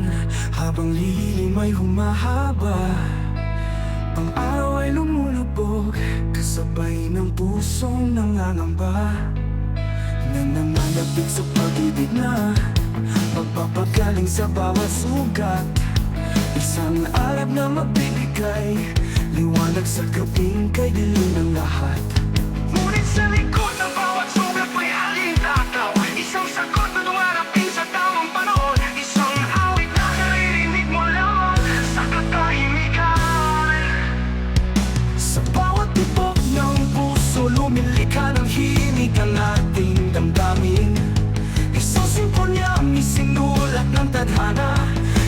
hapon, habang lilim ay humahaba. Ang araw ay lumulubog, kasabay ng pusong nangangamba, na namanapit sa pag-ibig na magpapagaling sa bawat sugat. Isang alab na magbibigay liwanag sa gabing kay dilim ng lahat. Ngunit sa likod ng bawat sugat may halintataw, isang sagot na dumarating sa tamang panahon, isang awit na naririnig mo lamang sa katahimikan. Sa bawat tibok ng puso lumilika ng himig ang ating damdamin. Isang simponya ang isinulat ng tadhana,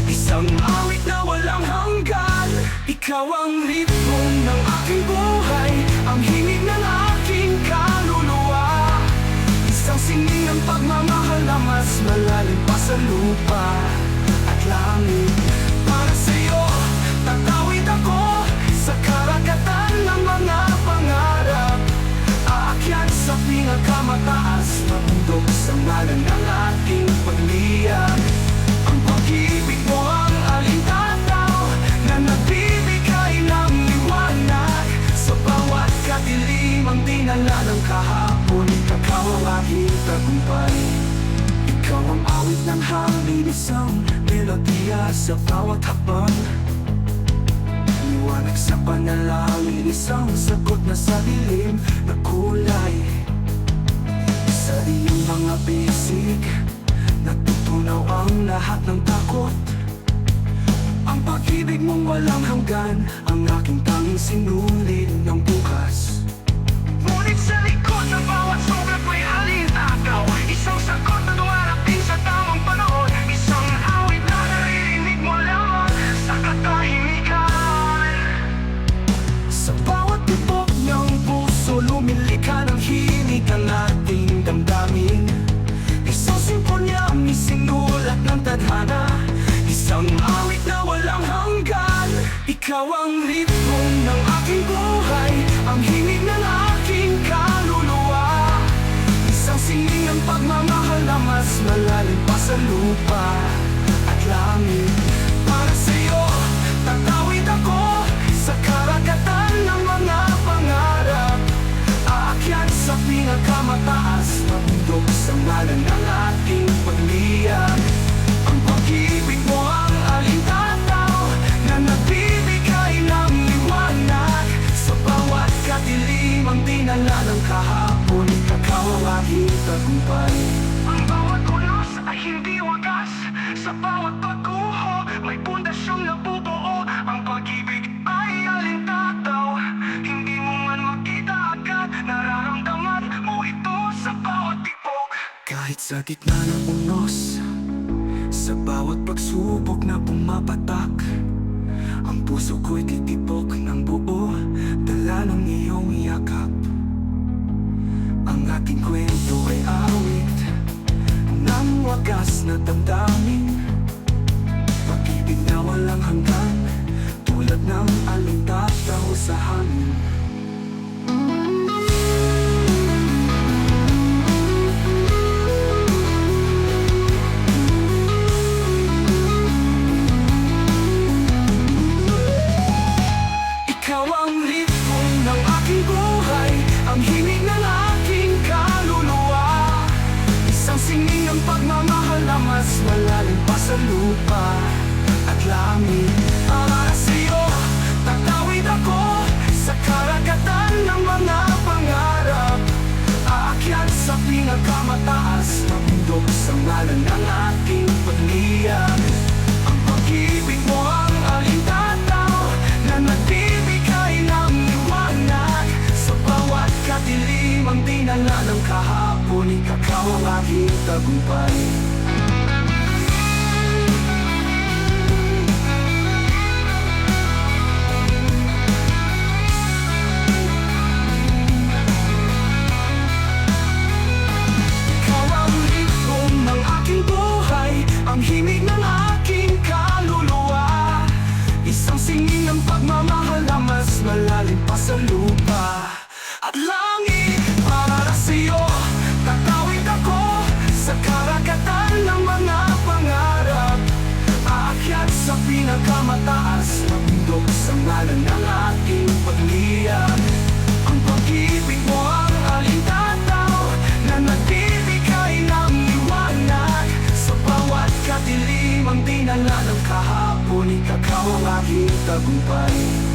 isang awit na walang hanggan. Ikaw ang ritmo ng aking buhay, ang himig ng aking kaluluwa. Isang sining ng pagmamahal na mas malalim pa sa lupa at langit. Para sa'yo, tatawid ako sa karagatan ng mga pangarap, aakyat sa pinakamataas, mabundok sa ngalan ng ating pagliyab. Ang pag-ibig mo ang alintataw na nagbibigay ng liwanag sa bawat kadilim. Ang dinala ng kahapon, ikaw ang aking tagumpay. Ikaw ang awit ng hangin, isang melodiya sa bawat hakbang. Liwanag sa panalangin, isang sagot na sa dilim na kulay. Sa iyong mga bisig natutunaw ang lahat ng takot. Ang pag-ibig mong walang hanggan, ang aking tanging sinulid ng bukas. Ngunit sa likod ng bawat sugat may halintataw, isang sagot na dumarating sa tamang panahon, isang awit na naririnig mo lamang sa katahimikan. Sa bawat tibok ng puso lumilika ng himig ang ating damdamin. Isang simponya ang isinulat ng tadhana, isang awit na walang hanggan. Ikaw ang ritmo ng aking buhay, ang himig ng aking kaluluwa. Isang sining ng pagmamahal na mas malalim pa sa lupa at langit. Para sa'yo, tatawid ako sa karagatan ng mga pangarap, aakyat sa pinakamataas, mabundok sa ngalan ng ating pagliyab. Ang pag-ibig mo ang alintataw na nagbibigay ng liwanag sa bawat kadilim. Ang dinala ng kahapon, ikaw ang aking tagumpay. Ang bawat unos ay hindi wagas, sa bawat pagguho may pundasyong nabubuo. Ang pag-ibig ay alintataw, hindi mo man makita agad, nararamdaman mo ito sa bawat tibok. Kahit sa gitna ng unos, sa bawat pagsubok na pumapatak, ang puso ko'y titibok ng buo, dala ng iyong yakap. Ang aking kwento ay awit ng wagas na damdamin, pag-ibig na walang hanggan, tulad ng alintataw sa hangin. Ikaw ang ritmo ng aking buhay, ang himig ng aking kaluluwa. Isang sining ng pagmamahal na mas malalim pa sa lupa at langit. Para sa'yo, tatawid ako sa karagatan ng mga pangarap, aakyat sa pinakamataas, mabundok sa ngalan ng ating pagliyab. Ang pag-ibig mo ang alintataw na nagbibigay ng liwanag sa bawat kadilim. Ang dinala ng kahapon, ikaw ang aking tagumpay. Ikaw ang ritmo ng aking buhay, ang himig ng aking kaluluwa. Isang sining ng pagmamahal na mas malalim pa sa lupa at langit. Para sa'yo, tatawid ako sa karagatan Hanggang na ng kahapon, ikaw ang aking tagumpay.